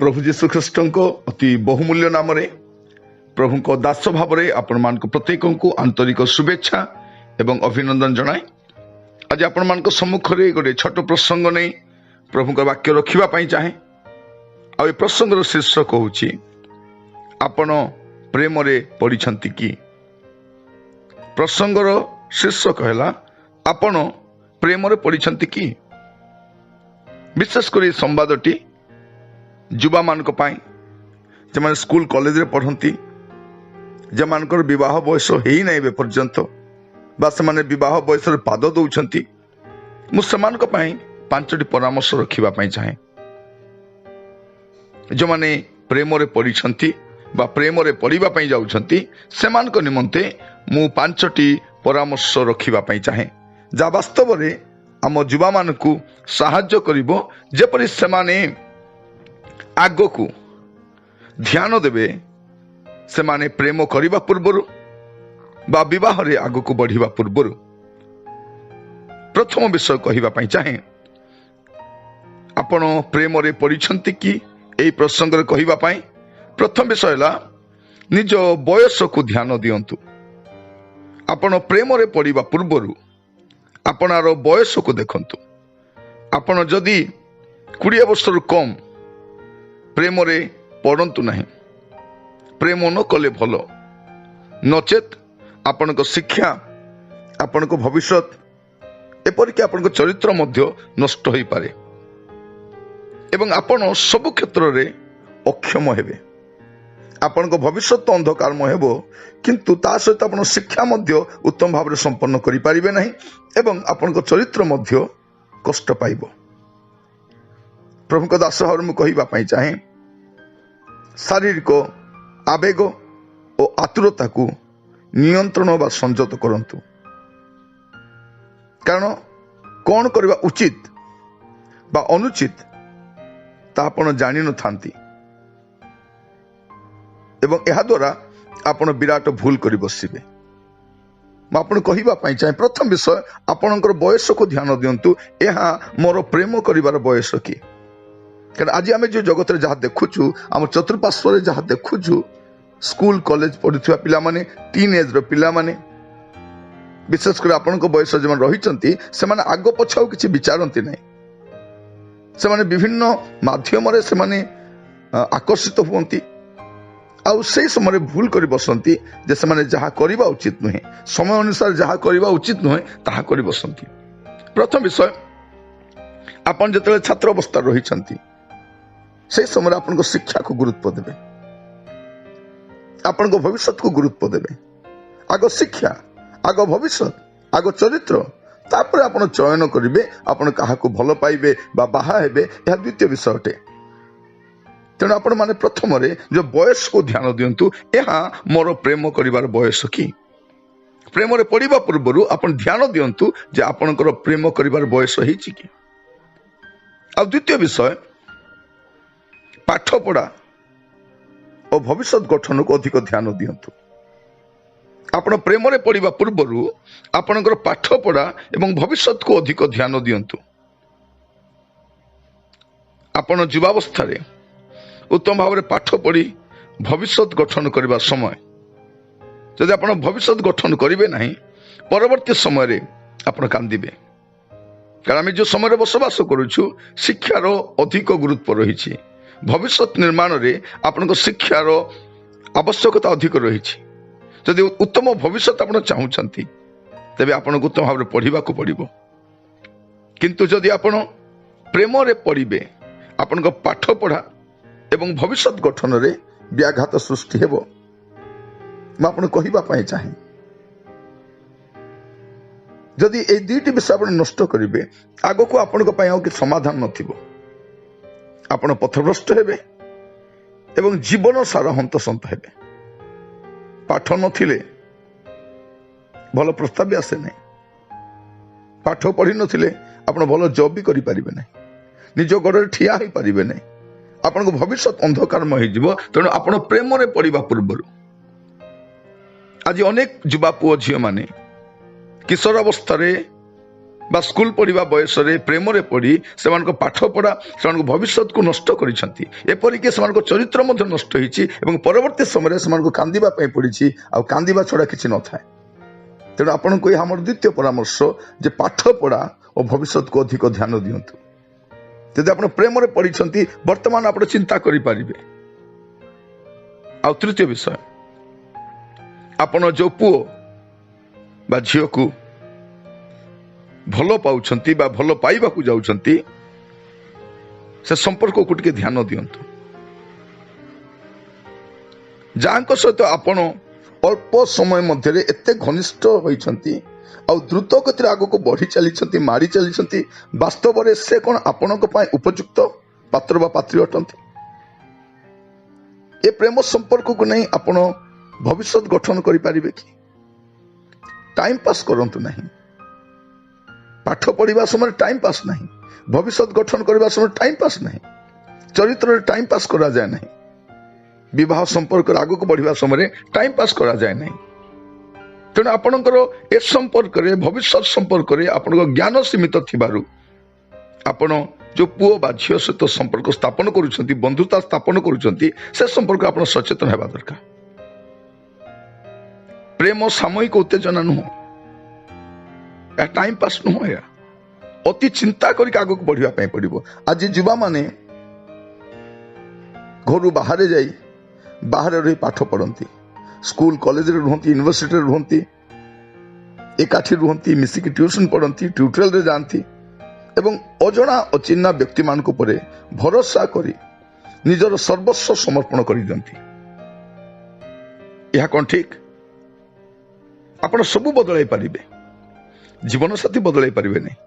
प्रभु जीशु ख्रीष्ट अति बहुमूल्य नाम प्रभु को दास भाव आपण मान प्रत्येक को आंतरिक शुभेच्छा एवं अभिनंदन जनाए। आज आपण मान सम्मुख में गोटे छोट प्रसंग नहीं प्रभु वाक्य रखापी चाहे। आ प्रसंगर शीर्षक हूँ आपण प्रेम रे पड़िछंती कि। प्रसंगर शीर्षक है आपण प्रेम रे पड़िछंती कि। विशेषकर संवादटी युवा मान जो स्कूल कॉलेज रे पढ़ती जे मानकर विवाह बयस हो ही नहीं पर्यंत बा से माने विवाह बयस रे पाद दौरान मुझे 5टी परामर्श रखापी चाहे। जो माने प्रेम रे पड़िछंती बा प्रेम रे पड़ापी जाउछंती से निमंते मु 5टी परामर्श रखापी चाहे जा वास्तव रे आम युवा मान को साहाय्य करिवो जेपरि से माने आग को ध्यान देवे से माने प्रेम करने पूर्वर बा विवाह रे आग को बढ़िबा पूर्वर। प्रथम विषय कहवाई चाहे आपण प्रेम रे पड़िछंती कि एई प्रसंग रे कहवाई प्रथम विषय है निज बयस को ध्यान दियंतु। आपण प्रेम रे पड़िबा पूर्वर आपणार बयस को देखंतु। आपण जदि 20 वर्ष कम प्रेम रे पड़ंतु नहीं। प्रेम न कले भल नचेत आपण शिक्षा आपण भविष्य एपरिक आपण चरित्र मध्य नष्ट हो पारे एवं आपण सब क्षेत्र रे अक्षम हेबे। आपण भविष्य तो अंधकारमय हेबो किंतु ता सहित आपण शिक्षा मध्य उत्तम भाव संपन्न करि पारिबे नहीं एवं आपण चरित्र मध्य कष्ट पाइबो। प्रभु को दास भाव में कहवाई चाहे शारीरिक आवेग और आतुरता को नियंत्रण व संयत करंतु। कारण कौन करवा उचित बा अनुचित ता आपण जानि न थांती एवं एहा द्वारा आपण विराट भूल करि बसिबे। मैं आपन कहवाई चाहे प्रथम विषय आपणकर बयस को ध्यान दियंतु। एहा मोर प्रेम करिवार बयस कि। कारण आज आम जो जगत में जहाँ देखुचु आम चतुर्पार्श्व जहाँ देखुचु स्कूल कॉलेज पढ़ुवा पिला माने टीन एज रो पिला माने विशेषकर आपण बयस जो रही से आग पछ किसी विचारती ना। से विभिन्न माध्यम से आकर्षित हुंती आउ से समय भूल कर बसंती जे से जहाँ करवा उचित नुहे समय अनुसार जहाँ करवा उचित नुहे ताहा कर बसंती। प्रथम विषय आपण जतले छात्र अवस्था रही से समय आपण शिक्षा को गुरुत्व देवे आपण भविष्य को गुरुत्व देवे। आग शिक्षा आग भविष्य आग चरित्र तापर आपण चयन करेंगे आपण क्या भल पाइबे बा बाहा हेबे यह द्वितीय विषय अटे। तेणु आपण माने प्रथम रे जो बयस को ध्यान दियंतु। यहाँ मोर प्रेम करिवार बयस कि। प्रेम रे पड़िबा पूर्व आपण ध्यान दियंतु जे आपणकर प्रेम करिवार बयस होईछि कि। आ द्वितीय विषय पाठ पढ़ा और भविष्य गठन को अधिक ध्यान दियंतु। आपण प्रेम रे पड़िबा पूर्व आपणकर पाठ पढ़ा एवं भविष्य को अधिक ध्यान दियंतु। आपण युवावस्था रे उत्तम भाव पाठ पढ़ी भविष्य गठन करने समय जदि आप भविष्य गठन करेंगे ना परवर्ती समय आप कांदिबे। कारण आम जो समय बसवास करुछु शिक्षार अधिक गुरुत्व रही। भविष्य निर्माण रे आपण शिक्षार आवश्यकता अधिक रही। जदि उत्तम भविष्य आप चाहूँगी तेज आपन उत्तम भाव पढ़ा पड़ो। किंतु जदि आप प्रेम रे पढ़े आपण पाठ पढ़ा एवं भविष्य गठन रे व्याघात सृष्टि हेबो। मैं आपन कहवाई चाहे जदि ए दुईटी विषय आप नष्ट करेंगे आग को आपण कि समाधान नथिबो। आपण पथभ्रष्ट हेबे एवं जीवन सारा हंतसंत हेबे। पाठ नथिले भल प्रस्ताव भी आसे नहीं। पाठ पढ़ी नथिले आपण भल जॉब भी करि परिबे नहीं। निज गोड़े ठिया होई परिबे नहीं। आपण भविष्य अंधकारमय हो। तेणु आपण प्रेम रे पड़िबा पूर्व आज अनेक युवा पुओ झील माने किशोर अवस्था বা ସ୍କୁଲ ପଢିବା ବୟସରେ ପ୍ରେମରେ ପଡି ସେମାନଙ୍କ ପାଠ ପଢା ସେମାନଙ୍କ ଭବିଷ୍ୟତକୁ ନଷ୍ଟ କରିଛନ୍ତି, ଏପରିକି ସେମାନଙ୍କ ଚରିତ୍ର ମଧ୍ୟ ନଷ୍ଟ ହୋଇଛି ଏବଂ ପରବର୍ତ୍ତୀ ସମୟରେ ସେମାନଙ୍କୁ କାନ୍ଦିବା ପାଇଁ ପଡିଛି, ଆଉ କାନ୍ଦିବା ଛଡା କିଛି ନଥାଏ। ତେଣୁ ଆପଣଙ୍କୁ ଏହା ଆମର ଦ୍ୱିତୀୟ ପରାମର୍ଶ ଯେ ପାଠ ପଢା ଓ ଭବିଷ୍ୟତକୁ ଅଧିକ ଧ୍ୟାନ ଦିଅନ୍ତୁ। ଯଦି ଆପଣ ପ୍ରେମରେ ପଢିଛନ୍ତି ବର୍ତ୍ତମାନ ଆପଣ ଚିନ୍ତା କରିପାରିବେ। ଆଉ ତୃତୀୟ ବିଷୟ, ଆପଣ ଯୋଉ ପୁଅ ବା ଝିଅକୁ ଭଲ ପାଉଛନ୍ତି ବା ଭଲ ପାଇବାକୁ ଯାଉଛନ୍ତି ସେ ସମ୍ପର୍କକୁ ଟିକେ ଧ୍ୟାନ ଦିଅନ୍ତୁ। ଯାହାଙ୍କ ସହିତ ଆପଣ ଅଳ୍ପ ସମୟ ମଧ୍ୟରେ ଏତେ ଘନିଷ୍ଠ ହୋଇଛନ୍ତି ଆଉ ଦ୍ରୁତ ଗତିରେ ଆଗକୁ ବଢି ଚାଲିଛନ୍ତି, ମାଡ଼ି ଚାଲିଛନ୍ତି, ବାସ୍ତବରେ ସେ କଣ ଆପଣଙ୍କ ପାଇଁ ଉପଯୁକ୍ତ ପାତ୍ର ବା ପାତ୍ରୀ ଅଟନ୍ତି? ଏ ପ୍ରେମ ସମ୍ପର୍କକୁ ନେଇ ଆପଣ ଭବିଷ୍ୟତ ଗଠନ କରିପାରିବେ କି? ଟାଇମ ପାସ୍ କରନ୍ତୁ ନାହିଁ। ପାଠ ପଢିବା ସମୟରେ ଟାଇମ ପାସ୍ ନାହିଁ, ଭବିଷ୍ୟତ ଗଠନ କରିବା ସମୟରେ ଟାଇମ ପାସ୍ ନାହିଁ, ଚରିତ୍ରରେ ଟାଇମ ପାସ୍ କରାଯାଏ ନାହିଁ, ବିବାହ ସମ୍ପର୍କରେ ଆଗକୁ ବଢିବା ସମୟରେ ଟାଇମ ପାସ୍ କରାଯାଏ ନାହିଁ। ତେଣୁ ଆପଣଙ୍କର ଏ ସମ୍ପର୍କରେ ଭବିଷ୍ୟତ ସମ୍ପର୍କରେ ଆପଣଙ୍କ ଜ୍ଞାନ ସୀମିତ ଥିବାରୁ ଆପଣ ଯୋଉ ପୁଅ ବା ଝିଅ ସହିତ ସମ୍ପର୍କ ସ୍ଥାପନ କରୁଛନ୍ତି, ବନ୍ଧୁତା ସ୍ଥାପନ କରୁଛନ୍ତି, ସେ ସମ୍ପର୍କ ଆପଣ ସଚେତନ ହେବା ଦରକାର। ପ୍ରେମ ସାମୟିକ ଉତ୍ତେଜନା ନୁହଁ, ଏହା ଟାଇମ ପାସ୍ ନୁହଁ, ଏହା ଅତି ଚିନ୍ତା କରିକି ଆଗକୁ ବଢିବା ପାଇଁ ପଡିବ। ଆଜି ଯୁବାମାନେ ଘରୁ ବାହାରେ ଯାଇ ବାହାରେ ରହି ପାଠ ପଢନ୍ତି, ସ୍କୁଲ କଲେଜରେ ରୁହନ୍ତି, ୟୁନିଭର୍ସିଟିରେ ରୁହନ୍ତି, ଏକାଠି ରୁହନ୍ତି, ମିଶିକି ଟ୍ୟୁସନ ପଢନ୍ତି, ଟ୍ୟୁଟୋରିଆଲରେ ଯାଆନ୍ତି ଏବଂ ଅଜଣା ଅଚିହ୍ନା ବ୍ୟକ୍ତିମାନଙ୍କ ଉପରେ ଭରସା କରି ନିଜର ସର୍ବସ୍ୱ ସମର୍ପଣ କରିଦିଅନ୍ତି। ଏହା କଣ ଠିକ? ଆପଣ ସବୁ ବଦଳାଇ ପାରିବେ, ଜୀବନସାଥୀ ବଦଳାଇ ପାରିବେ ନାହିଁ।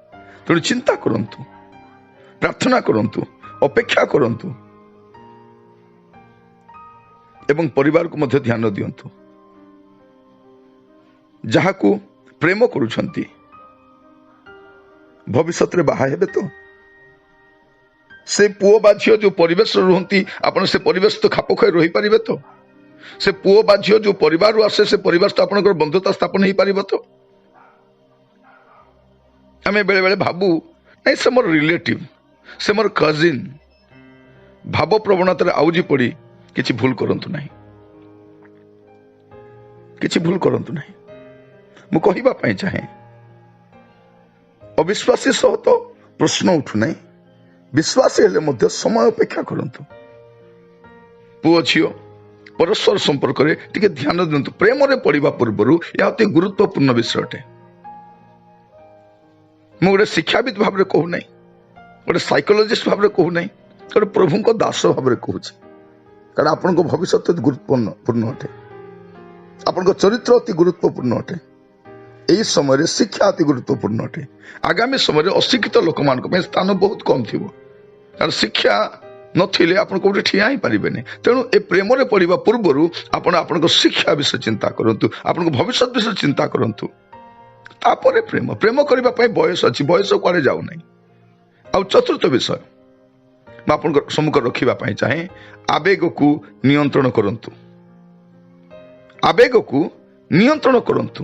ତେଣୁ ଚିନ୍ତା କରନ୍ତୁ, ପ୍ରାର୍ଥନା କରନ୍ତୁ, ଅପେକ୍ଷା କରନ୍ତୁ ଏବଂ ପରିବାରକୁ ମଧ୍ୟ ଧ୍ୟାନ ଦିଅନ୍ତୁ। ଯାହାକୁ ପ୍ରେମ କରୁଛନ୍ତି ଭବିଷ୍ୟତରେ ବାହା ହେବେ ତ? ସେ ପୁଅ ବା ଝିଅ ଯୋଉ ପରିବେଶରେ ରୁହନ୍ତି ଆପଣ ସେ ପରିବେଶ ତ ଖାପ ଖୁଆଇ ରହିପାରିବେ ତ? ସେ ପୁଅ ବା ଝିଅ ଯୋଉ ପରିବାରରୁ ଆସେ ସେ ପରିବାର ତ ଆପଣଙ୍କର ବନ୍ଧୁତା ସ୍ଥାପନ ହେଇପାରିବ ତ? ଆମେ ବେଳେ ବେଳେ ଭାବୁ ନାଇଁ ସେ ମୋର ରିଲେଟିଭ, ସେ ମୋର କଜିନ, ଭାବ ପ୍ରବଣତାରେ ଆଉଜି ପଡି କିଛି ଭୁଲ କରନ୍ତୁ ନାହିଁ, କିଛି ଭୁଲ କରନ୍ତୁ ନାହିଁ। ମୁଁ କହିବା ପାଇଁ ଚାହେଁ, ଅବିଶ୍ୱାସୀ ସହ ତ ପ୍ରଶ୍ନ ଉଠୁନାହିଁ, ବିଶ୍ୱାସୀ ହେଲେ ମଧ୍ୟ ସମୟ ଅପେକ୍ଷା କରନ୍ତୁ। ପୁଅ ଝିଅ ପରସ୍ପର ସମ୍ପର୍କରେ ଟିକେ ଧ୍ୟାନ ଦିଅନ୍ତୁ। ପ୍ରେମରେ ପଡିବା ପୂର୍ବରୁ ଏହା ଅତି ଗୁରୁତ୍ୱପୂର୍ଣ୍ଣ ବିଷୟ ଅଟେ। ମୁଁ ଗୋଟେ ଶିକ୍ଷାବିତ ଭାବରେ କହୁନାହିଁ, ଗୋଟେ ସାଇକୋଲୋଜିଷ୍ଟ ଭାବରେ କହୁନାହିଁ, ଗୋଟେ ପ୍ରଭୁଙ୍କ ଦାସ ଭାବରେ କହୁଛି। କାରଣ ଆପଣଙ୍କ ଭବିଷ୍ୟତ ଅତି ଗୁରୁତ୍ୱପୂର୍ଣ୍ଣ ଅଟେ, ଆପଣଙ୍କ ଚରିତ୍ର ଅତି ଗୁରୁତ୍ୱପୂର୍ଣ୍ଣ ଅଟେ। ଏହି ସମୟରେ ଶିକ୍ଷା ଅତି ଗୁରୁତ୍ୱପୂର୍ଣ୍ଣ ଅଟେ। ଆଗାମୀ ସମୟରେ ଅଶିକ୍ଷିତ ଲୋକମାନଙ୍କ ପାଇଁ ସ୍ଥାନ ବହୁତ କମ ଥିବ, କାରଣ ଶିକ୍ଷା ନଥିଲେ ଆପଣ କୋଉଠି ଠିଆ ହେଇପାରିବେନି। ତେଣୁ ଏ ପ୍ରେମରେ ପଡିବା ପୂର୍ବରୁ ଆପଣ ଆପଣଙ୍କ ଶିକ୍ଷା ବିଷୟରେ ଚିନ୍ତା କରନ୍ତୁ, ଆପଣଙ୍କ ଭବିଷ୍ୟତ ବିଷୟରେ ଚିନ୍ତା କରନ୍ତୁ, ତାପରେ ପ୍ରେମ କରିବା ପାଇଁ ବୟସ ଅଛି, ବୟସ କୁଆଡେ ଯାଉନାହିଁ। ଆଉ ଚତୁର୍ଥ ବିଷୟ ମୁଁ ଆପଣଙ୍କ ସମ୍ମୁଖରେ ରଖିବା ପାଇଁ ଚାହେଁ, ଆବେଗକୁ ନିୟନ୍ତ୍ରଣ କରନ୍ତୁ। ଆବେଗକୁ ନିୟନ୍ତ୍ରଣ କରନ୍ତୁ।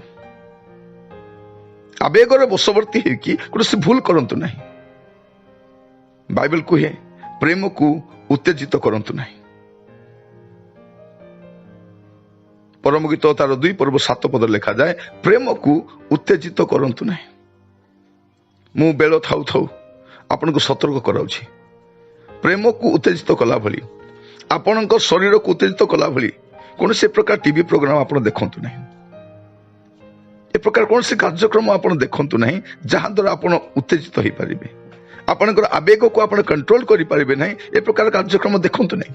ଆବେଗରେ ବଶବର୍ତ୍ତୀ ହେଇକି କୌଣସି ଭୁଲ କରନ୍ତୁ ନାହିଁ। ବାଇବେଲ କୁହେ ପ୍ରେମକୁ ଉତ୍ତେଜିତ କରନ୍ତୁ ନାହିଁ। ପରମ ଗୀତ ତାର 2 ପର୍ବ 7 ପଦରେ ଲେଖାଯାଏ, ପ୍ରେମକୁ ଉତ୍ତେଜିତ କରନ୍ତୁ ନାହିଁ। ମୁଁ ବେଳ ଥାଉ ଥାଉ ଆପଣଙ୍କୁ ସତର୍କ କରାଉଛି, ପ୍ରେମକୁ ଉତ୍ତେଜିତ କଲା ଭଳି, ଆପଣଙ୍କ ଶରୀରକୁ ଉତ୍ତେଜିତ କଲା ଭଳି କୌଣସି ପ୍ରକାର ଟିଭି ପ୍ରୋଗ୍ରାମ ଆପଣ ଦେଖନ୍ତୁ ନାହିଁ। ଏ ପ୍ରକାର କୌଣସି କାର୍ଯ୍ୟକ୍ରମ ଆପଣ ଦେଖନ୍ତୁ ନାହିଁ ଯାହା ଦ୍ୱାରା ଆପଣ ଉତ୍ତେଜିତ ହେଇପାରିବେ, ଆପଣଙ୍କର ଆବେଗକୁ ଆପଣ କଣ୍ଟ୍ରୋଲ କରିପାରିବେ ନାହିଁ। ଏ ପ୍ରକାର କାର୍ଯ୍ୟକ୍ରମ ଦେଖନ୍ତୁ ନାହିଁ,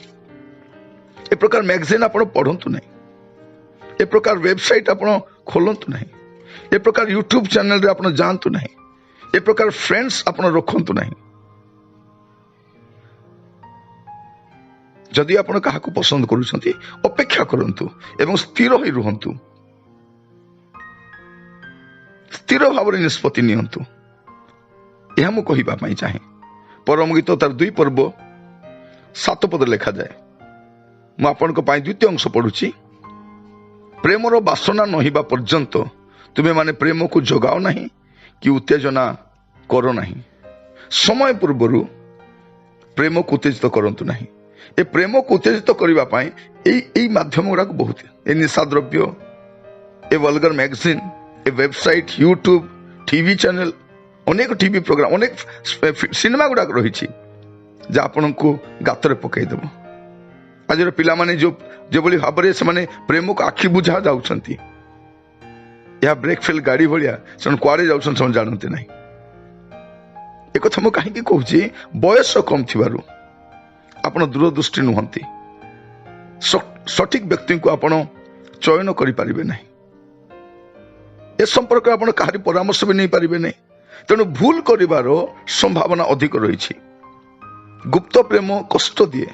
ଏ ପ୍ରକାର ମ୍ୟାଗାଜିନ୍ ଆପଣ ପଢନ୍ତୁ ନାହିଁ, ଏ ପ୍ରକାର ୱେବସାଇଟ ଆପଣ ଖୋଲନ୍ତୁ ନାହିଁ, ଏ ପ୍ରକାର ୟୁଟ୍ୟୁବ ଚ୍ୟାନେଲରେ ଆପଣ ଯାଆନ୍ତୁ ନାହିଁ, ଏ ପ୍ରକାର ଫ୍ରେଣ୍ଡସ୍ ଆପଣ ରଖନ୍ତୁ ନାହିଁ। ଯଦି ଆପଣ କାହାକୁ ପସନ୍ଦ କରୁଛନ୍ତି ଅପେକ୍ଷା କରନ୍ତୁ ଏବଂ ସ୍ଥିର ହୋଇ ରୁହନ୍ତୁ, ସ୍ଥିର ଭାବରେ ନିଷ୍ପତ୍ତି ନିଅନ୍ତୁ। ଏହା ମୁଁ କହିବା ପାଇଁ ଚାହେଁ। ପରମ ଗୀତ ତାର 2 ପର୍ବ 7 ପଦରେ ଲେଖାଯାଏ, ମୁଁ ଆପଣଙ୍କ ପାଇଁ ଦ୍ୱିତୀୟ ଅଂଶ ପଢୁଛି, ପ୍ରେମର ବାସନା ନହିବା ପର୍ଯ୍ୟନ୍ତ ତୁମେ ମାନେ ପ୍ରେମକୁ ଯୋଗାଅ ନାହିଁ କି ଉତ୍ତେଜନା କର ନାହିଁ। ସମୟ ପୂର୍ବରୁ ପ୍ରେମକୁ ଉତ୍ତେଜିତ କରନ୍ତୁ ନାହିଁ। ଏ ପ୍ରେମକୁ ଉତ୍ତେଜିତ କରିବା ପାଇଁ ଏଇ ମାଧ୍ୟମ ଗୁଡ଼ାକ ବହୁତ, ଏ ନିଶା ଦ୍ରବ୍ୟ, ଏ ଭଲଗର ମ୍ୟାଗାଜିନ୍, ଏ ୱେବସାଇଟ୍, ୟୁଟ୍ୟୁବ, ଟିଭି ଚ୍ୟାନେଲ, ଅନେକ ଟିଭି ପ୍ରୋଗ୍ରାମ, ଅନେକ ସିନେମା ଗୁଡ଼ାକ ରହିଛି ଯାହା ଆପଣଙ୍କୁ ଗାତରେ ପକାଇଦେବ। ଆଜିର ପିଲାମାନେ ଯେଭଳି ଭାବରେ ସେମାନେ ପ୍ରେମକୁ ଆଖି ବୁଝା ଯାଉଛନ୍ତି, ଏହା ବ୍ରେକ୍ ଫେଲ୍ ଗାଡ଼ି ଭଳିଆ, ସେମାନେ କୁଆଡ଼େ ଯାଉଛନ୍ତି ସେମାନେ ଜାଣନ୍ତି ନାହିଁ। ଏକଥା ମୁଁ କାହିଁକି କହୁଛି, ବୟସ କମ୍ ଥିବାରୁ ଆପଣ ଦୂରଦୃଷ୍ଟି ନୁହନ୍ତି, ସଠିକ ବ୍ୟକ୍ତିଙ୍କୁ ଆପଣ ଚୟନ କରିପାରିବେ ନାହିଁ। ଏ ସମ୍ପର୍କରେ ଆପଣ କାହାରି ପରାମର୍ଶ ବି ନେଇପାରିବେ ନାହିଁ। ତେଣୁ ଭୁଲ କରିବାର ସମ୍ଭାବନା ଅଧିକ ରହିଛି। ଗୁପ୍ତ ପ୍ରେମ କଷ୍ଟ ଦିଏ,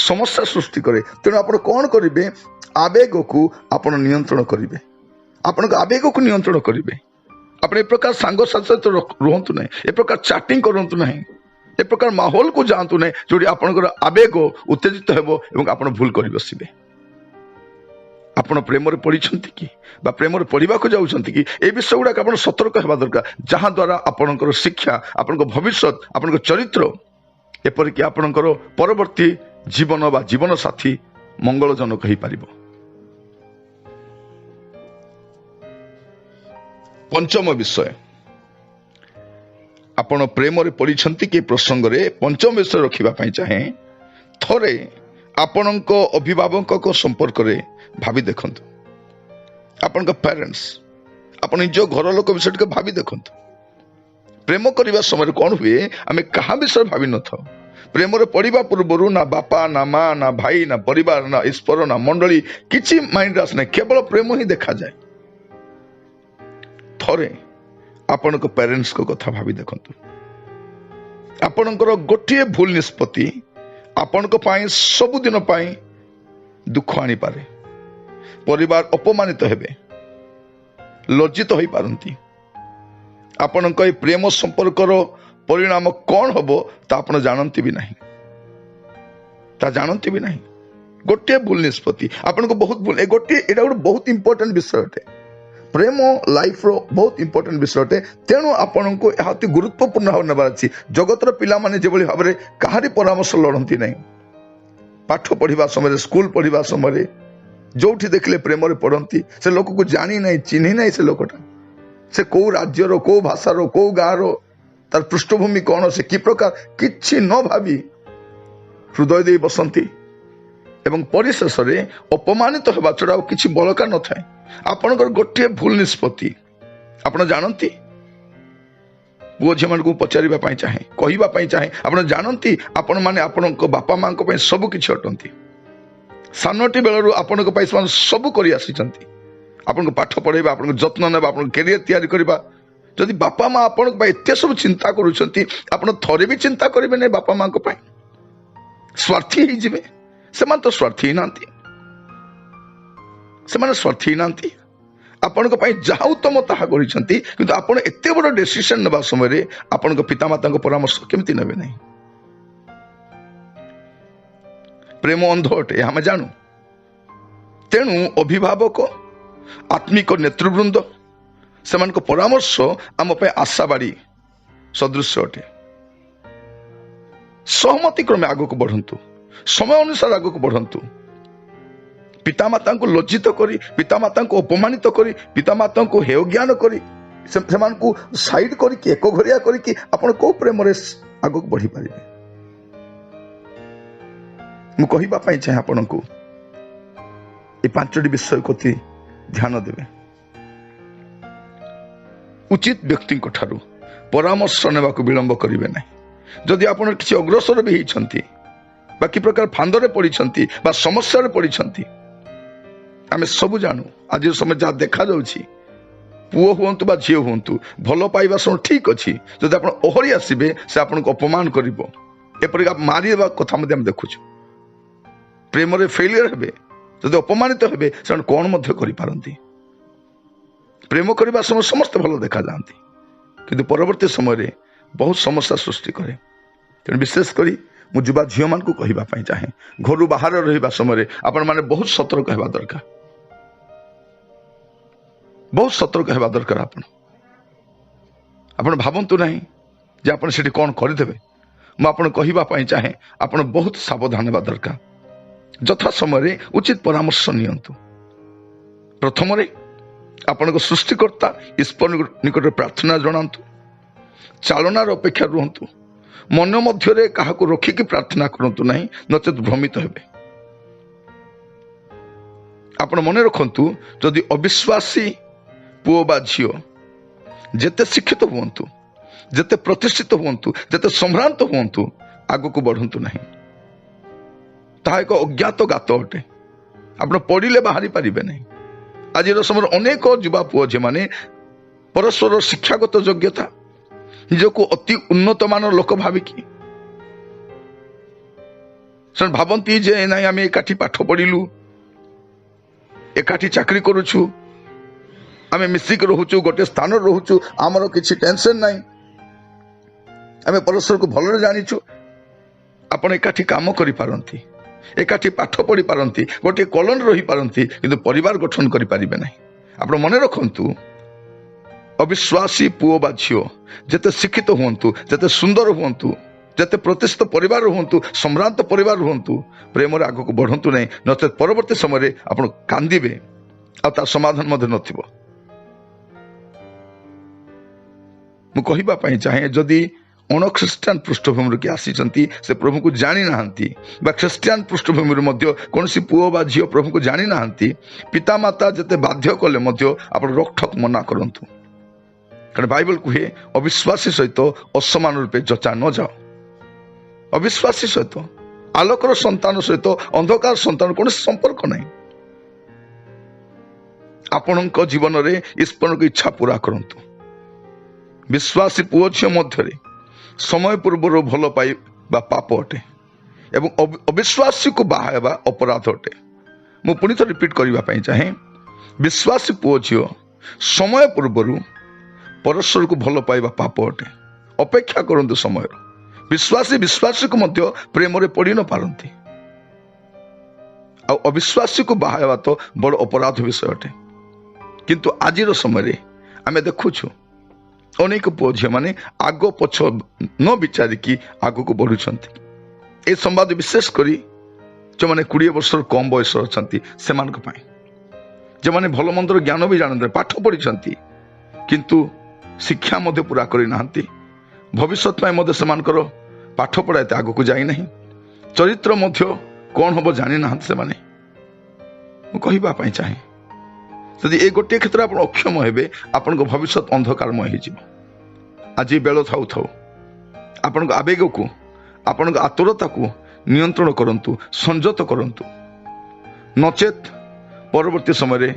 ସମସ୍ୟା ସୃଷ୍ଟି କରେ। ତେଣୁ ଆପଣ କ'ଣ କରିବେ? ଆବେଗକୁ ଆପଣ ନିୟନ୍ତ୍ରଣ କରିବେ। ଆପଣଙ୍କ ଆବେଗକୁ ନିୟନ୍ତ୍ରଣ କରିବେ। ଆପଣ ଏ ପ୍ରକାର ସାଙ୍ଗସାଥି ସହିତ ରୁହନ୍ତୁ ନାହିଁ, ଏ ପ୍ରକାର ଚାଟିଂ କରନ୍ତୁ ନାହିଁ, ଏ ପ୍ରକାର ମାହୋଲକୁ ଯାଆନ୍ତୁ ନାହିଁ ଯୋଉଠି ଆପଣଙ୍କର ଆବେଗ ଉତ୍ତେଜିତ ହେବ ଏବଂ ଆପଣ ଭୁଲ କରି ବସିବେ। ଆପଣ ପ୍ରେମରେ ପଡ଼ିଛନ୍ତି କି ବା ପ୍ରେମରେ ପଡ଼ିବାକୁ ଯାଉଛନ୍ତି କି, ଏ ବିଷୟ ଗୁଡ଼ାକ ଆପଣ ସତର୍କ ହେବା ଦରକାର, ଯାହାଦ୍ୱାରା ଆପଣଙ୍କର ଶିକ୍ଷା, ଆପଣଙ୍କ ଭବିଷ୍ୟତ, ଆପଣଙ୍କ ଚରିତ୍ର, ଏପରିକି ଆପଣଙ୍କର ପରବର୍ତ୍ତୀ ଜୀବନ ବା ଜୀବନ ସାଥୀ ମଙ୍ଗଳଜନକ ହେଇପାରିବ। ପଞ୍ଚମ ବିଷୟ, ଆପଣ ପ୍ରେମରେ ପଡ଼ିଛନ୍ତି କି ପ୍ରସଙ୍ଗରେ ପଞ୍ଚମ ବିଷୟ ରଖିବା ପାଇଁ ଚାହେଁ, ଥରେ ଆପଣଙ୍କ ଅଭିଭାବକଙ୍କ ସମ୍ପର୍କରେ ଭାବି ଦେଖନ୍ତୁ। ଆପଣଙ୍କ ପ୍ୟାରେଣ୍ଟସ୍, ଆପଣ ନିଜ ଘର ଲୋକ ବିଷୟ ଟିକେ ଭାବି ଦେଖନ୍ତୁ। ପ୍ରେମ କରିବା ସମୟରେ କ'ଣ ହୁଏ, ଆମେ କାହା ବିଷୟରେ ଭାବିନଥାଉ। ପ୍ରେମରେ ପଡ଼ିବା ପୂର୍ବରୁ ନା ବାପା, ନା ମା, ନା ଭାଇ, ନା ପରିବାର, ନା ଈଶ୍ୱର, ନା ମଣ୍ଡଳୀ କିଛି ମାଇଣ୍ଡରେ ଆସେ ନାହିଁ, କେବଳ ପ୍ରେମ ହିଁ ଦେଖାଯାଏ। ଥରେ ଆପଣଙ୍କ ପ୍ୟାରେଣ୍ଟସ୍ଙ୍କ କଥା ଭାବି ଦେଖନ୍ତୁ। ଆପଣଙ୍କର ଗୋଟିଏ ଭୁଲ ନିଷ୍ପତ୍ତି ଆପଣଙ୍କ ପାଇଁ ସବୁଦିନ ପାଇଁ ଦୁଃଖ ଆଣିପାରେ। ପରିବାର ଅପମାନିତ ହେବେ, ଲଜ୍ଜିତ ହୋଇପାରନ୍ତି। ଆପଣଙ୍କ ଏହି ପ୍ରେମ ସମ୍ପର୍କର ପରିଣାମ କ'ଣ ହେବ ତା ଆପଣ ଜାଣନ୍ତି ବି ନାହିଁ। ଗୋଟିଏ ଭୁଲ ନିଷ୍ପତ୍ତି ଆପଣଙ୍କୁ ବହୁତ ଭୁଲ, ଏଇଟା ଗୋଟେ ବହୁତ ଇମ୍ପୋର୍ଟାଣ୍ଟ ବିଷୟ ଅଟେ। ପ୍ରେମ ଲାଇଫର ବହୁତ ଇମ୍ପୋର୍ଟାଣ୍ଟ ବିଷୟ ଅଟେ। ତେଣୁ ଆପଣଙ୍କୁ ଏହା ଅତି ଗୁରୁତ୍ୱପୂର୍ଣ୍ଣ ଭାବରେ ନେବାର ଅଛି। ଜଗତର ପିଲାମାନେ ଯେଭଳି ଭାବରେ କାହାରି ପରାମର୍ଶ ଲଢ଼ନ୍ତି ନାହିଁ, ପାଠ ପଢ଼ିବା ସମୟରେ, ସ୍କୁଲ ପଢ଼ିବା ସମୟରେ ଯୋଉଠି ଦେଖିଲେ ପ୍ରେମରେ ପଡ଼ନ୍ତି। ସେ ଲୋକକୁ ଜାଣି ନାହିଁ, ଚିହ୍ନି ନାହିଁ, ସେ ଲୋକଟା ସେ କୋଉ ରାଜ୍ୟର, କୋଉ ଭାଷାର, କୋଉ ଗାଁର, ତାର ପୃଷ୍ଠଭୂମି କ'ଣ, ସେ କି ପ୍ରକାର, କିଛି ନ ଭାବି ହୃଦୟ ଦେଇ ବସନ୍ତି ଏବଂ ପରିଶେଷରେ ଅପମାନିତ ହେବା ଛଡ଼ା ଆଉ କିଛି ବଳକା ନଥାଏ। ଆପଣଙ୍କର ଗୋଟିଏ ଭୁଲ ନିଷ୍ପତ୍ତି, ଆପଣ ଜାଣନ୍ତି, ପୁଅ ଝିଅମାନଙ୍କୁ ପଚାରିବା ପାଇଁ ଚାହେଁ, କହିବା ପାଇଁ ଚାହେଁ, ଆପଣ ଜାଣନ୍ତି ଆପଣମାନେ ଆପଣଙ୍କ ବାପା ମାଙ୍କ ପାଇଁ ସବୁ କିଛି ଅଟନ୍ତି। ସାନଟି ବେଳରୁ ଆପଣଙ୍କ ପାଇଁ ସେମାନେ ସବୁ କରି ଆସିଛନ୍ତି। ଆପଣଙ୍କୁ ପାଠ ପଢ଼ାଇବା, ଆପଣଙ୍କ ଯତ୍ନ ନେବା, ଆପଣଙ୍କ କ୍ୟାରିୟର ତିଆରି କରିବା। ଯଦି ବାପା ମା ଆପଣଙ୍କ ପାଇଁ ଏତେ ସବୁ ଚିନ୍ତା କରୁଛନ୍ତି, ଆପଣ ଥରେ ବି ଚିନ୍ତା କରିବେ ନାହିଁ ବାପା ମାଙ୍କ ପାଇଁ। ସ୍ୱାର୍ଥୀ ହେଇଯିବେ। ସେମାନେ ତ ସ୍ୱାର୍ଥୀ ହେଇନାହାନ୍ତି। ଆପଣଙ୍କ ପାଇଁ ଯାହା ଉତ୍ତମ ତାହା କରିଛନ୍ତି, କିନ୍ତୁ ଆପଣ ଏତେ ବଡ଼ ଡିସିସନ ନେବା ସମୟରେ ଆପଣଙ୍କ ପିତାମାତାଙ୍କ ପରାମର୍ଶ କେମିତି ନେବେ ନାହିଁ? ପ୍ରେମ ଅନ୍ଧ ଅଟେ, ଆମେ ଜାଣୁ। ତେଣୁ ଅଭିଭାବକ, ଆତ୍ମିକ ନେତୃବୃନ୍ଦ, ସେମାନଙ୍କ ପରାମର୍ଶ ଆମ ପାଇଁ ଆଶାବାଡ଼ି ସଦୃଶ୍ୟ ଅଟେ। ସହମତି କ୍ରମେ ଆଗକୁ ବଢ଼ନ୍ତୁ, ସମୟ ଅନୁସାରେ ଆଗକୁ ବଢ଼ନ୍ତୁ। ପିତାମାତାଙ୍କୁ ଲଜ୍ଜିତ କରି, ପିତାମାତାଙ୍କୁ ଅପମାନିତ କରି, ପିତାମାତାଙ୍କୁ ହେୟ ଜ୍ଞାନ କରି, ସେମାନଙ୍କୁ ସାଇଡ କରିକି, ଏକଘରିଆ କରିକି ଆପଣ କୋଉ ପ୍ରେମରେ ଆଗକୁ ବଢ଼ିପାରିବେ? ମୁଁ କହିବା ପାଇଁ ଚାହେଁ ଆପଣଙ୍କୁ, ଏ 5ଟି ବିଷୟ ପ୍ରତି ଧ୍ୟାନ ଦେବେ। ଉଚିତ ବ୍ୟକ୍ତିଙ୍କ ଠାରୁ ପରାମର୍ଶ ନେବାକୁ ବିଳମ୍ବ କରିବେ ନାହିଁ। ଯଦି ଆପଣ କିଛି ଅଗ୍ରସର ବି ହେଇଛନ୍ତି ବା କି ପ୍ରକାର ଫାନ୍ଦରେ ପଡ଼ିଛନ୍ତି ବା ସମସ୍ୟାରେ ପଡ଼ିଛନ୍ତି, ଆମେ ସବୁ ଜାଣୁ। ଆଜି ସମୟ ଯାହା ଦେଖାଯାଉଛି, ପୁଅ ହୁଅନ୍ତୁ ବା ଝିଅ ହୁଅନ୍ତୁ, ଭଲ ପାଇବା ସମୟ ଠିକ ଅଛି। ଯଦି ଆପଣ ଓହରି ଆସିବେ, ସେ ଆପଣଙ୍କୁ ଅପମାନ କରିବ, ଏପରିକି ମାରିବା କଥା ମଧ୍ୟ ଆମେ ଦେଖୁଛୁ। ପ୍ରେମରେ ଫେଲିୟର ହେବେ, ଯଦି ଅପମାନିତ ହେବେ, ସେମାନେ କ'ଣ ମଧ୍ୟ କରିପାରନ୍ତି। ପ୍ରେମ କରିବା ସମୟ ସମସ୍ତେ ଭଲ ଦେଖାଯାଆନ୍ତି, କିନ୍ତୁ ପରବର୍ତ୍ତୀ ସମୟରେ ବହୁତ ସମସ୍ୟା ସୃଷ୍ଟି କରେ। ତେଣୁ ବିଶେଷ କରି ମୁଁ ଯୁବା ଝିଅମାନଙ୍କୁ କହିବା ପାଇଁ ଚାହେଁ, ଘରୁ ବାହାରେ ରହିବା ସମୟରେ ଆପଣମାନେ ବହୁତ ସତର୍କ ହେବା ଦରକାର। ଆପଣ ଭାବନ୍ତୁ ନାହିଁ ଯେ ଆପଣ ସେଠି କ'ଣ କରିଦେବେ। ମୁଁ ଆପଣ କହିବା ପାଇଁ ଚାହେଁ, ଆପଣ ବହୁତ ସାବଧାନ ହେବା ଦରକାର। ଯଥା ସମୟରେ ଉଚିତ ପରାମର୍ଶ ନିଅନ୍ତୁ। ପ୍ରଥମରେ ଆପଣଙ୍କ ସୃଷ୍ଟିକର୍ତ୍ତା ଈଶ୍ୱର ନିକଟରେ ପ୍ରାର୍ଥନା ଜଣାନ୍ତୁ। ଚାଳନାର ଅପେକ୍ଷା ରୁହନ୍ତୁ। ମନ ମଧ୍ୟରେ କାହାକୁ ରଖିକି ପ୍ରାର୍ଥନା କରନ୍ତୁ ନାହିଁ, ନଚେତ୍ ଭ୍ରମିତ ହେବେ। ଆପଣ ମନେ ରଖନ୍ତୁ, ଯଦି ଅବିଶ୍ୱାସୀ ପୁଅ ବା ଝିଅ ଯେତେ ଶିକ୍ଷିତ ହୁଅନ୍ତୁ, ଯେତେ ପ୍ରତିଷ୍ଠିତ ହୁଅନ୍ତୁ, ଯେତେ ସମ୍ଭ୍ରାନ୍ତ ହୁଅନ୍ତୁ, ଆଗକୁ ବଢ଼ନ୍ତୁ ନାହିଁ। ତାହା ଏକ ଅଜ୍ଞାତ ଗାତ ଅଟେ। ଆପଣ ପଡ଼ିଲେ ବାହାରି ପାରିବେ ନାହିଁ। ଆଜିର ସମୟରେ ଅନେକ ଯୁବା ପୁଅ ଝିଅମାନେ ପରସ୍ପର ଶିକ୍ଷାଗତ ଯୋଗ୍ୟତା, ନିଜକୁ ଅତି ଉନ୍ନତମାନର ଲୋକ ଭାବିକି ସେମାନେ ଭାବନ୍ତି ଯେ ନାଇଁ, ଆମେ ଏକାଠି ପାଠ ପଢ଼ିଲୁ, ଏକାଠି ଚାକିରି କରୁଛୁ, ଆମେ ମିଶିକି ରହୁଛୁ, ଗୋଟେ ସ୍ଥାନରେ ରହୁଛୁ, ଆମର କିଛି ଟେନସନ୍ ନାହିଁ, ଆମେ ପରସ୍ପରକୁ ଭଲରେ ଜାଣିଛୁ। ଆପଣ ଏକାଠି କାମ କରିପାରନ୍ତି, ଏକାଠି ପାଠ ପଢ଼ିପାରନ୍ତି, ଗୋଟିଏ କଲୋନୀରେ ରହିପାରନ୍ତି, କିନ୍ତୁ ପରିବାର ଗଠନ କରିପାରିବେ ନାହିଁ। ଆପଣ ମନେ ରଖନ୍ତୁ, ଅବିଶ୍ୱାସୀ ପୁଅ ବା ଝିଅ ଯେତେ ଶିକ୍ଷିତ ହୁଅନ୍ତୁ, ଯେତେ ସୁନ୍ଦର ହୁଅନ୍ତୁ, ଯେତେ ପ୍ରତିଷ୍ଠିତ ପରିବାର ହୁଅନ୍ତୁ, ସମ୍ଭ୍ରାନ୍ତ ପରିବାର ହୁଅନ୍ତୁ, ପ୍ରେମରେ ଆଗକୁ ବଢ଼ନ୍ତୁ ନାହିଁ, ନଚେତ୍ ପରବର୍ତ୍ତୀ ସମୟରେ ଆପଣ କାନ୍ଦିବେ ଆଉ ତାର ସମାଧାନ ମଧ୍ୟ ନଥିବ। ମୁଁ କହିବା ପାଇଁ ଚାହେଁ, ଯଦି ଅଣଖ୍ରୀଷ୍ଟିଆନ ପୃଷ୍ଠଭୂମିରୁ କିଏ ଆସିଛନ୍ତି, ସେ ପ୍ରଭୁଙ୍କୁ ଜାଣିନାହାନ୍ତି, ବା ଖ୍ରୀଷ୍ଟିଆନ ପୃଷ୍ଠଭୂମିରୁ ମଧ୍ୟ କୌଣସି ପୁଅ ବା ଝିଅ ପ୍ରଭୁଙ୍କୁ ଜାଣିନାହାନ୍ତି, ପିତାମାତା ଯେତେ ବାଧ୍ୟ କଲେ ମଧ୍ୟ ଆପଣ ରୋକଠୋକ ମନା କରନ୍ତୁ। କାରଣ ବାଇବଲ କୁହେ, ଅବିଶ୍ୱାସୀ ସହିତ ଅସମାନ ରୂପେ ଯଚା ନ ଯାଅ। ଅବିଶ୍ୱାସୀ ସହିତ, ଆଲୋକର ସନ୍ତାନ ସହିତ ଅନ୍ଧକାର ସନ୍ତାନ କୌଣସି ସମ୍ପର୍କ ନାହିଁ। ଆପଣଙ୍କ ଜୀବନରେ ଈଶ୍ୱରଙ୍କ ଇଚ୍ଛା ପୁରା କରନ୍ତୁ। ବିଶ୍ୱାସୀ ପୁଅ ଝିଅ ମଧ୍ୟରେ ସମୟ ପୂର୍ବରୁ ଭଲ ପାଇବା ପାପ ଅଟେ ଏବଂ ଅବିଶ୍ୱାସୀକୁ ବାହା ହେବା ଅପରାଧ ଅଟେ। ମୁଁ ପୁଣି ଥରେ ରିପିଟ୍ କରିବା ପାଇଁ ଚାହେଁ, ବିଶ୍ୱାସୀ ପୁଅ ଝିଅ ସମୟ ପୂର୍ବରୁ ପରସ୍ପରକୁ ଭଲ ପାଇବା ପାପ ଅଟେ। ଅପେକ୍ଷା କରନ୍ତୁ ସମୟର। ବିଶ୍ୱାସୀ ବିଶ୍ୱାସୀକୁ ମଧ୍ୟ ପ୍ରେମରେ ପଡ଼ି ନ ପାରନ୍ତି, ଆଉ ଅବିଶ୍ୱାସୀକୁ ବାହା ହେବା ତ ବଡ଼ ଅପରାଧ ବିଷୟ ଅଟେ। କିନ୍ତୁ ଆଜିର ସମୟରେ ଆମେ ଦେଖୁଛୁ, ଅନେକ ପୁଅ ଝିଅମାନେ ଆଗ ପଛ ନ ବିଚାରିକି ଆଗକୁ ବଢୁଛନ୍ତି। ଏ ସମ୍ବାଦ ବିଶେଷ କରି ଯେଉଁମାନେ 20 ବର୍ଷର କମ୍ ବୟସର ଅଛନ୍ତି ସେମାନଙ୍କ ପାଇଁ, ଯେଉଁମାନେ ଭଲ ମନ୍ଦର ଜ୍ଞାନ ବି ଜାଣନ୍ତି, ପାଠ ପଢ଼ିଛନ୍ତି କିନ୍ତୁ ଶିକ୍ଷା ମଧ୍ୟ ପୁରା କରିନାହାନ୍ତି, ଭବିଷ୍ୟତ ପାଇଁ ମଧ୍ୟ ସେମାନଙ୍କର ପାଠ ପଢ଼ା ଏତେ ଆଗକୁ ଯାଇନାହିଁ, ଚରିତ୍ର ମଧ୍ୟ କ'ଣ ହେବ ଜାଣିନାହାନ୍ତି ସେମାନେ। ମୁଁ କହିବା ପାଇଁ ଚାହେଁ, ଯଦି ଏ ଗୋଟିଏ କ୍ଷେତ୍ରରେ ଆପଣ ଅକ୍ଷମ ହେବେ, ଆପଣଙ୍କ ଭବିଷ୍ୟତ ଅନ୍ଧକାରମୟ ହେଇଯିବ। ଆଜି ବେଳ ଥାଉ ଥାଉ ଆପଣଙ୍କ ଆବେଗକୁ, ଆପଣଙ୍କ ଆତୁରତାକୁ ନିୟନ୍ତ୍ରଣ କରନ୍ତୁ, ସଂଯତ କରନ୍ତୁ, ନଚେତ୍ ପରବର୍ତ୍ତୀ ସମୟରେ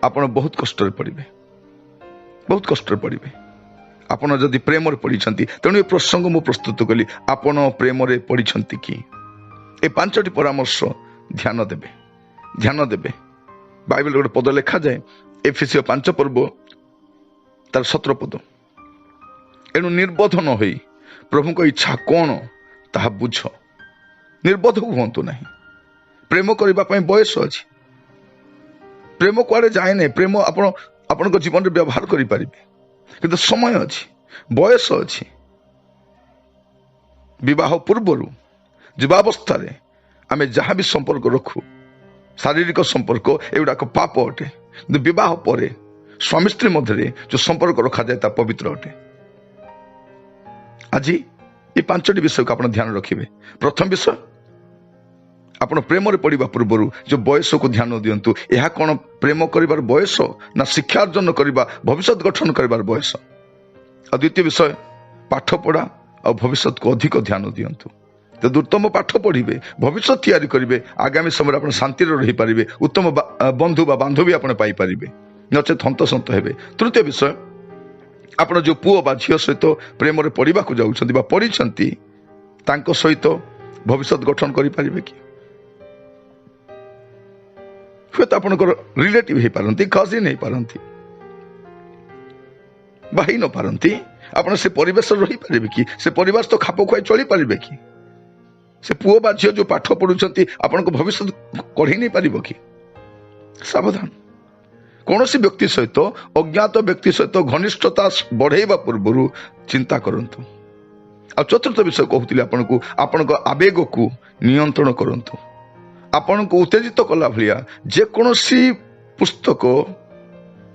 ଆପଣ ବହୁତ କଷ୍ଟରେ ପଡ଼ିବେ, ବହୁତ କଷ୍ଟରେ ପଡ଼ିବେ। ଆପଣ ଯଦି ପ୍ରେମରେ ପଡ଼ିଛନ୍ତି, ତେଣୁ ଏ ପ୍ରସଙ୍ଗ ମୁଁ ପ୍ରସ୍ତୁତ କଲି। ଆପଣ ପ୍ରେମରେ ପଡ଼ିଛନ୍ତି କି? ଏ 5ଟି ପରାମର୍ଶ ଧ୍ୟାନ ଦେବେ, ଧ୍ୟାନ ଦେବେ। ବାଇବେଲ ଗୋଟେ ପଦ ଲେଖାଯାଏ, ଏଫେସୀୟ 5 ପର୍ବ ତାର 17 ପଦ, ଏଣୁ ନିର୍ବୋଧ ନ ହୋଇ ପ୍ରଭୁଙ୍କ ଇଚ୍ଛା କ'ଣ ତାହା ବୁଝ। ନିର୍ବୋଧ ହୁଅନ୍ତୁ ନାହିଁ। ପ୍ରେମ କରିବା ପାଇଁ ବୟସ ଅଛି। ପ୍ରେମ କୁଆଡ଼େ ଯାଏ ନାହିଁ। ପ୍ରେମ ଆପଣ ଆପଣଙ୍କ ଜୀବନରେ ବ୍ୟବହାର କରିପାରିବେ, କିନ୍ତୁ ସମୟ ଅଛି, ବୟସ ଅଛି। ବିବାହ ପୂର୍ବରୁ, ଯୁବାବସ୍ଥାରେ ଆମେ ଯାହା ବି ସମ୍ପର୍କ ରଖୁ, ଶାରୀରିକ ସମ୍ପର୍କ, ଏଗୁଡ଼ାକ ପାପ ଅଟେ। କିନ୍ତୁ ବିବାହ ପରେ ସ୍ୱାମୀ ସ୍ତ୍ରୀ ମଧ୍ୟରେ ଯେଉଁ ସମ୍ପର୍କ ରଖାଯାଏ ତାହା ପବିତ୍ର ଅଟେ। ଆଜି ଏ 5ଟି ବିଷୟକୁ ଆପଣ ଧ୍ୟାନ ରଖିବେ। ପ୍ରଥମ ବିଷୟ, ଆପଣ ପ୍ରେମରେ ପଡ଼ିବା ପୂର୍ବରୁ ଯେଉଁ ବୟସକୁ ଧ୍ୟାନ ଦିଅନ୍ତୁ। ଏହା କ'ଣ ପ୍ରେମ କରିବାର ବୟସ, ନା ଶିକ୍ଷା ଅର୍ଜନ କରିବା, ଭବିଷ୍ୟତ ଗଠନ କରିବାର ବୟସ? ଆଉ ଦ୍ୱିତୀୟ ବିଷୟ, ପାଠପଢ଼ା ଆଉ ଭବିଷ୍ୟତକୁ ଅଧିକ ଧ୍ୟାନ ଦିଅନ୍ତୁ। ଯଦି ଉତ୍ତମ ପାଠ ପଢ଼ିବେ, ଭବିଷ୍ୟତ ତିଆରି କରିବେ, ଆଗାମୀ ସମୟରେ ଆପଣ ଶାନ୍ତିରେ ରହିପାରିବେ, ଉତ୍ତମ ବନ୍ଧୁ ବା ବାନ୍ଧବୀ ଆପଣ ପାଇପାରିବେ, ନଚେତ୍ ହନ୍ତସନ୍ତ ହେବେ। ତୃତୀୟ ବିଷୟ, ଆପଣ ଯେଉଁ ପୁଅ ବା ଝିଅ ସହିତ ପ୍ରେମରେ ପଡ଼ିବାକୁ ଯାଉଛନ୍ତି ବା ପଡ଼ିଛନ୍ତି, ତାଙ୍କ ସହିତ ଭବିଷ୍ୟତ ଗଠନ କରିପାରିବେ କି? ହୁଏତ ଆପଣଙ୍କର ରିଲେଟିଭ ହେଇପାରନ୍ତି, କଜିନ୍ ହେଇପାରନ୍ତି, ବା ହେଇ ନପାରନ୍ତି। ଆପଣ ସେ ପରିବେଶରେ ରହିପାରିବେ କି? ସେ ପରିବାର ତ ଖାପ ଖୁଆଇ ଚଳିପାରିବେ କି? ସେ ପୁଅ ବା ଝିଅ ଯେଉଁ ପାଠ ପଢ଼ୁଛନ୍ତି ଆପଣଙ୍କ ଭବିଷ୍ୟତ କଢ଼େଇ ନେଇପାରିବ କି? ସାବଧାନ। କୌଣସି ବ୍ୟକ୍ତି ସହିତ, ଅଜ୍ଞାତ ବ୍ୟକ୍ତି ସହିତ ଘନିଷ୍ଠତା ବଢ଼େଇବା ପୂର୍ବରୁ ଚିନ୍ତା କରନ୍ତୁ। ଆଉ ଚତୁର୍ଥ ବିଷୟ କହୁଥିଲି ଆପଣଙ୍କୁ, ଆପଣଙ୍କ ଆବେଗକୁ ନିୟନ୍ତ୍ରଣ କରନ୍ତୁ। ଆପଣଙ୍କୁ ଉତ୍ତେଜିତ କଲା ଭଳିଆ ଯେକୌଣସି ପୁସ୍ତକ,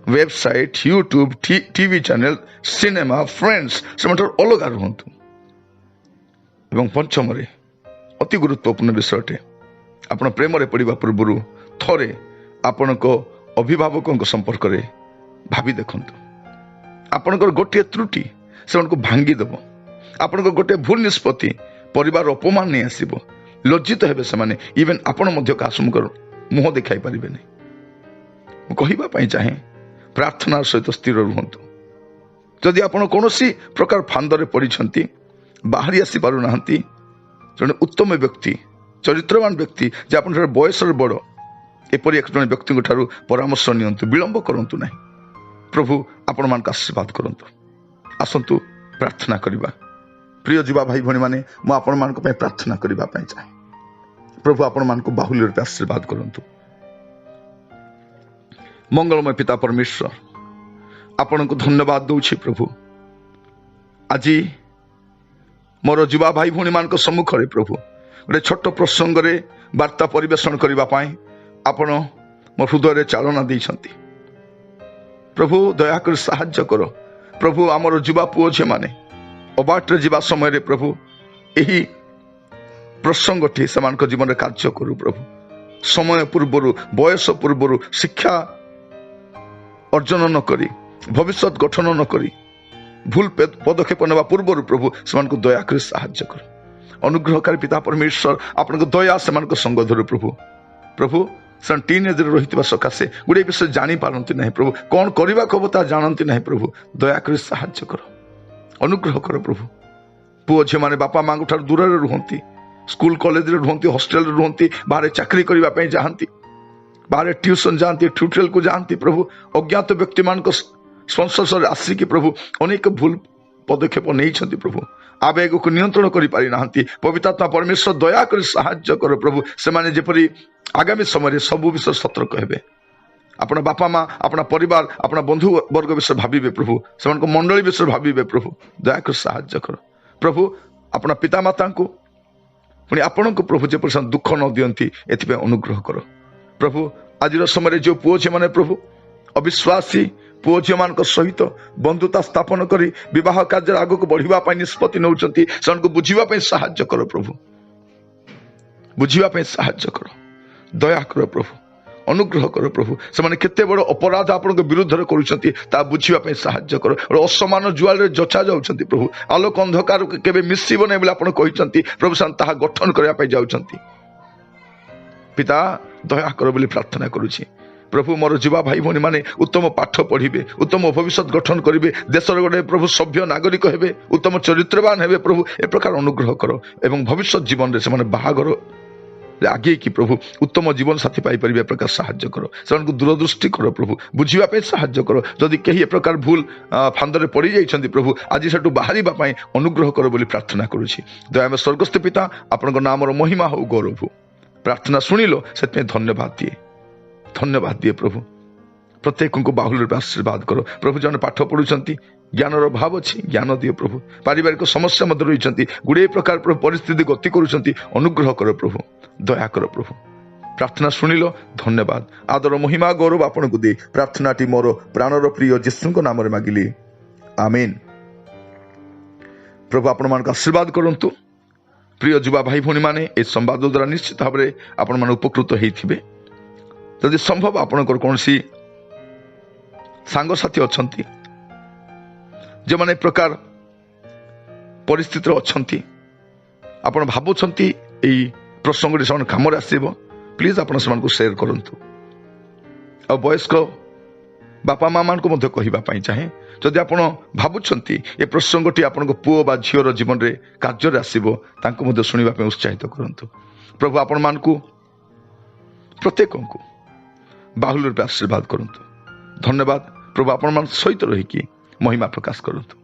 website, YouTube, TV channel, cinema, friends, ସେମାନଙ୍କର ଅଲଗା ରୁହନ୍ତୁ। ଏବଂ ପଞ୍ଚମରେ ଅତି ଗୁରୁତ୍ୱପୂର୍ଣ୍ଣ ବିଷୟଟେ, ଆପଣ ପ୍ରେମରେ ପଡ଼ିବା ପୂର୍ବରୁ ଥରେ ଆପଣଙ୍କ ଅଭିଭାବକଙ୍କ ସମ୍ପର୍କରେ ଭାବି ଦେଖନ୍ତୁ। ଆପଣଙ୍କର ଗୋଟିଏ ତ୍ରୁଟି ସେମାନଙ୍କୁ ଭାଙ୍ଗିଦେବ। ଆପଣଙ୍କ ଗୋଟିଏ ଭୁଲ ନିଷ୍ପତ୍ତି ପରିବାର ଅପମାନ ନେଇ ଆସିବ। ଲଜ୍ଜିତ ହେବେ ସେମାନେ। ଇଭେନ୍ ଆପଣ ମଧ୍ୟ କାହା ସମ୍ମୁଖ ମୁହଁ ଦେଖାଇ ପାରିବେନି। ମୁଁ କହିବା ପାଇଁ ଚାହେଁ, ପ୍ରାର୍ଥନାର ସହିତ ସ୍ଥିର ରୁହନ୍ତୁ। ଯଦି ଆପଣ କୌଣସି ପ୍ରକାର ଫାନ୍ଦରେ ପଡ଼ିଛନ୍ତି, ବାହାରି ଆସି ପାରୁନାହାନ୍ତି, ଜଣେ ଉତ୍ତମ ବ୍ୟକ୍ତି, ଚରିତ୍ରବାନ ବ୍ୟକ୍ତି, ଯେ ଆପଣଙ୍କର ବୟସରେ ବଡ଼, ଏପରି ଏକ ଜଣେ ବ୍ୟକ୍ତିଙ୍କ ଠାରୁ ପରାମର୍ଶ ନିଅନ୍ତୁ। ବିଳମ୍ବ କରନ୍ତୁ ନାହିଁ। ପ୍ରଭୁ ଆପଣମାନଙ୍କୁ ଆଶୀର୍ବାଦ କରନ୍ତୁ। ଆସନ୍ତୁ ପ୍ରାର୍ଥନା କରିବା। ପ୍ରିୟ ଯୁବା ଭାଇ ଭଉଣୀମାନେ, ମୁଁ ଆପଣମାନଙ୍କ ପାଇଁ ପ୍ରାର୍ଥନା କରିବା ପାଇଁ ଚାହେଁ। ପ୍ରଭୁ ଆପଣମାନଙ୍କୁ ବାହୁଲ୍ୟ ରୂପେ ଆଶୀର୍ବାଦ କରନ୍ତୁ। ମଙ୍ଗଳମୟ ପିତା ପରମେଶ୍ୱର, ଆପଣଙ୍କୁ ଧନ୍ୟବାଦ ଦଉଛି ପ୍ରଭୁ। ଆଜି ମୋର ଯୁବା ଭାଇ ଭଉଣୀମାନଙ୍କ ସମ୍ମୁଖରେ ପ୍ରଭୁ ଗୋଟେ ଛୋଟ ପ୍ରସଙ୍ଗରେ ବାର୍ତ୍ତା ପରିବେଷଣ କରିବା ପାଇଁ ଆପଣ ମୋ ହୃଦୟରେ ଚାଳନା ଦେଇଛନ୍ତି। ପ୍ରଭୁ ଦୟାକରି ସାହାଯ୍ୟ କର। ପ୍ରଭୁ ଆମର ଯୁବା ପୁଅ ଝିଅମାନେ ଅବାଟରେ ଯିବା ସମୟରେ ପ୍ରଭୁ ଏହି ପ୍ରସଙ୍ଗଟି ସେମାନଙ୍କ ଜୀବନରେ କାର୍ଯ୍ୟ କରୁ। ପ୍ରଭୁ ସମୟ ପୂର୍ବରୁ, ବୟସ ପୂର୍ବରୁ ଶିକ୍ଷା ଅର୍ଜନ ନ କରି, ଭବିଷ୍ୟତ ଗଠନ ନ କରି, ଭୁଲ ପଦକ୍ଷେପ ନେବା ପୂର୍ବରୁ ପ୍ରଭୁ ସେମାନଙ୍କୁ ଦୟାକରି ସାହାଯ୍ୟ କର। ଅନୁଗ୍ରହକାରୀ ପିତା ପରମେଶ୍ୱର, ଆପଣଙ୍କ ଦୟା ସେମାନଙ୍କ ସଙ୍ଗ ଧରୁ ପ୍ରଭୁ। ପ୍ରଭୁ ସେମାନେ ଟିନେଜରେ ରହିଥିବା ସକାଶେ ଗୋଟେ ବିଷୟ ଜାଣିପାରନ୍ତି ନାହିଁ ପ୍ରଭୁ, କ'ଣ କରିବାକୁ ହବ ତାହା ଜାଣନ୍ତି ନାହିଁ ପ୍ରଭୁ। ଦୟାକରି ସାହାଯ୍ୟ କର, ଅନୁଗ୍ରହ କର ପ୍ରଭୁ। ପୁଅ ଝିଅମାନେ ବାପା ମାଙ୍କ ଠାରୁ ଦୂରରେ ରୁହନ୍ତି, ସ୍କୁଲ କଲେଜରେ ରୁହନ୍ତି, ହଷ୍ଟେଲରେ ରୁହନ୍ତି, ବାହାରେ ଚାକିରି କରିବା ପାଇଁ ଯାଆନ୍ତି, ବାହାରେ ଟ୍ୟୁସନ ଯାଆନ୍ତି, ଟ୍ୟୁଟୋରିଆଲକୁ ଯାଆନ୍ତି ପ୍ରଭୁ। ଅଜ୍ଞାତ ବ୍ୟକ୍ତିମାନଙ୍କ ସଂସ୍ପର୍ଶରେ ଆସିକି ପ୍ରଭୁ ଅନେକ ଭୁଲ ପଦକ୍ଷେପ ନେଇଛନ୍ତି ପ୍ରଭୁ। ଆବେଗକୁ ନିୟନ୍ତ୍ରଣ କରିପାରି ନାହାନ୍ତି। ପବିତ୍ରାତ୍ମା ପରମେଶ୍ୱର ଦୟାକରି ସାହାଯ୍ୟ କର ପ୍ରଭୁ। ସେମାନେ ଯେପରି ଆଗାମୀ ସମୟରେ ସବୁ ବିଷୟ ସତର୍କ ହେବେ। ଆପଣ ବାପା ମା, ଆପଣ ପରିବାର, ଆପଣ ବନ୍ଧୁ ବର୍ଗ ବିଷୟ ଭାବିବେ ପ୍ରଭୁ, ସେମାନଙ୍କ ମଣ୍ଡଳୀ ବିଷୟରେ ଭାବିବେ ପ୍ରଭୁ। ଦୟାକରି ସାହାଯ୍ୟ କର ପ୍ରଭୁ। ଆପଣ ପିତାମାତାଙ୍କୁ ପୁଣି ଆପଣଙ୍କୁ ପ୍ରଭୁ ଯେପରି ସେମାନେ ଦୁଃଖ ନ ଦିଅନ୍ତି, ଏଥିପାଇଁ ଅନୁଗ୍ରହ କର ପ୍ରଭୁ। ଆଜିର ସମୟରେ ଯେଉଁ ପୁଅ ଝିଅମାନେ ପ୍ରଭୁ ଅବିଶ୍ୱାସୀ ପୁଅ ଝିଅମାନଙ୍କ ସହିତ ବନ୍ଧୁତା ସ୍ଥାପନ କରି ବିବାହ କାର୍ଯ୍ୟରେ ଆଗକୁ ବଢିବା ପାଇଁ ନିଷ୍ପତ୍ତି ନେଉଛନ୍ତି, ସେମାନଙ୍କୁ ବୁଝିବା ପାଇଁ ସାହାଯ୍ୟ କର ପ୍ରଭୁ। ବୁଝିବା ପାଇଁ ସାହାଯ୍ୟ କର, ଦୟା କର ପ୍ରଭୁ, ଅନୁଗ୍ରହ କର ପ୍ରଭୁ। ସେମାନେ କେତେ ବଡ଼ ଅପରାଧ ଆପଣଙ୍କ ବିରୁଦ୍ଧରେ କରୁଛନ୍ତି ତାହା ବୁଝିବା ପାଇଁ ସାହାଯ୍ୟ କର। ଅସମାନ ଜୁଆଳରେ ଯଚା ଯାଉଛନ୍ତି ପ୍ରଭୁ। ଆଲୋକ ଅନ୍ଧକାରକୁ କେବେ ମିଶିବ ନାହିଁ ବୋଲି ଆପଣ କହିଛନ୍ତି ପ୍ରଭୁ। ସେମାନେ ତାହା ଗଠନ କରିବା ପାଇଁ ଯାଉଛନ୍ତି। ପିତା ଦୟା କର ବୋଲି ପ୍ରାର୍ଥନା କରୁଛି ପ୍ରଭୁ। ମୋର ଯୁବା ଭାଇ ଭଉଣୀ ମାନେ ଉତ୍ତମ ପାଠ ପଢିବେ, ଉତ୍ତମ ଭବିଷ୍ୟତ ଗଠନ କରିବେ, ଦେଶର ଗୋଟେ ପ୍ରଭୁ ସଭ୍ୟ ନାଗରିକ ହେବେ, ଉତ୍ତମ ଚରିତ୍ରବାନ ହେବେ ପ୍ରଭୁ। ଏ ପ୍ରକାର ଅନୁଗ୍ରହ କର ଏବଂ ଭବିଷ୍ୟତ ଜୀବନରେ ସେମାନେ ବାହାଘର ଆଗେଇକି ପ୍ରଭୁ ଉତ୍ତମ ଜୀବନ ସାଥୀ ପାଇପାରିବେ, ଏ ପ୍ରକାର ସାହାଯ୍ୟ କର। ସେମାନଙ୍କୁ ଦୂରଦୃଷ୍ଟି କର ପ୍ରଭୁ, ବୁଝିବା ପାଇଁ ସାହାଯ୍ୟ କର। ଯଦି କେହି ଏ ପ୍ରକାର ଭୁଲ ଫାନ୍ଦରେ ପଡ଼ିଯାଇଛନ୍ତି ପ୍ରଭୁ, ଆଜି ସେଠୁ ବାହାରିବା ପାଇଁ ଅନୁଗ୍ରହ କର ବୋଲି ପ୍ରାର୍ଥନା କରୁଛି। ଦୟାମୟ ସ୍ୱର୍ଗସ୍ଥ ପିତା, ଆପଣଙ୍କ ନାମର ମହିମା ହଉ, ଗୌରବ ହଉ। ପ୍ରାର୍ଥନା ଶୁଣିଲ, ସେଥିପାଇଁ ଧନ୍ୟବାଦ ଦିଏ ପ୍ରଭୁ। ପ୍ରତ୍ୟେକଙ୍କୁ ବାହୁଲ୍ୟ ରୂପେ ଆଶୀର୍ବାଦ କର ପ୍ରଭୁ। ଜଣେ ପାଠ ପଢୁଛନ୍ତି, ଜ୍ଞାନର ଅଭାବ ଅଛି, ଜ୍ଞାନ ଦିଅ ପ୍ରଭୁ। ପାରିବାରିକ ସମସ୍ୟା ମଧ୍ୟ ରହିଛନ୍ତି, ଗୁଡିଏ ପ୍ରକାର ପରିସ୍ଥିତି ଗତି କରୁଛନ୍ତି, ଅନୁଗ୍ରହ କର ପ୍ରଭୁ, ଦୟା କର ପ୍ରଭୁ। ପ୍ରାର୍ଥନା ଶୁଣିଲ, ଧନ୍ୟବାଦ। ଆଦର ମହିମା ଗୌରବ ଆପଣଙ୍କୁ ଦେଇ ପ୍ରାର୍ଥନାଟି ମୋର ପ୍ରାଣର ପ୍ରିୟ ଯୀଶୁଙ୍କ ନାମରେ ମାଗିଲି, ଆମେନ୍। ପ୍ରଭୁ ଆପଣମାନଙ୍କୁ ଆଶୀର୍ବାଦ କରନ୍ତୁ। ପ୍ରିୟ ଯୁବା ଭାଇ ଭଉଣୀ ମାନେ, ଏହି ସମ୍ବାଦ ଦ୍ୱାରା ନିଶ୍ଚିତ ଭାବରେ ଆପଣମାନେ ଉପକୃତ ହେଇଥିବେ। ଯଦି ସମ୍ଭବ ଆପଣଙ୍କର କୌଣସି ସାଙ୍ଗସାଥୀ ଅଛନ୍ତି ଯେଉଁମାନେ ଏ ପ୍ରକାର ପରିସ୍ଥିତିରେ ଅଛନ୍ତି, ଆପଣ ଭାବୁଛନ୍ତି ଏହି ପ୍ରସଙ୍ଗଟି ସେମାନେ କାମରେ ଆସିବ, ପ୍ଲିଜ୍ ଆପଣ ସେମାନଙ୍କୁ ସେୟାର କରନ୍ତୁ। ଆଉ ବୟସ୍କ ବାପା ମା ମାନଙ୍କୁ ମଧ୍ୟ କହିବା ପାଇଁ ଚାହେଁ, ଯଦି ଆପଣ ଭାବୁଛନ୍ତି ଏ ପ୍ରସଙ୍ଗଟି ଆପଣଙ୍କ ପୁଅ ବା ଝିଅର ଜୀବନରେ କାର୍ଯ୍ୟରେ ଆସିବ, ତାଙ୍କୁ ମଧ୍ୟ ଶୁଣିବା ପାଇଁ ଉତ୍ସାହିତ କରନ୍ତୁ। ପ୍ରଭୁ ଆପଣମାନଙ୍କୁ ପ୍ରତ୍ୟେକଙ୍କୁ ବାହୁଲ୍ୟ ରୂପେ ଆଶୀର୍ବାଦ କରନ୍ତୁ। ଧନ୍ୟବାଦ ପ୍ରଭୁ। ଆପଣମାନଙ୍କ ସହିତ ରହିକି ମହିମା ପ୍ରକାଶ କରନ୍ତୁ।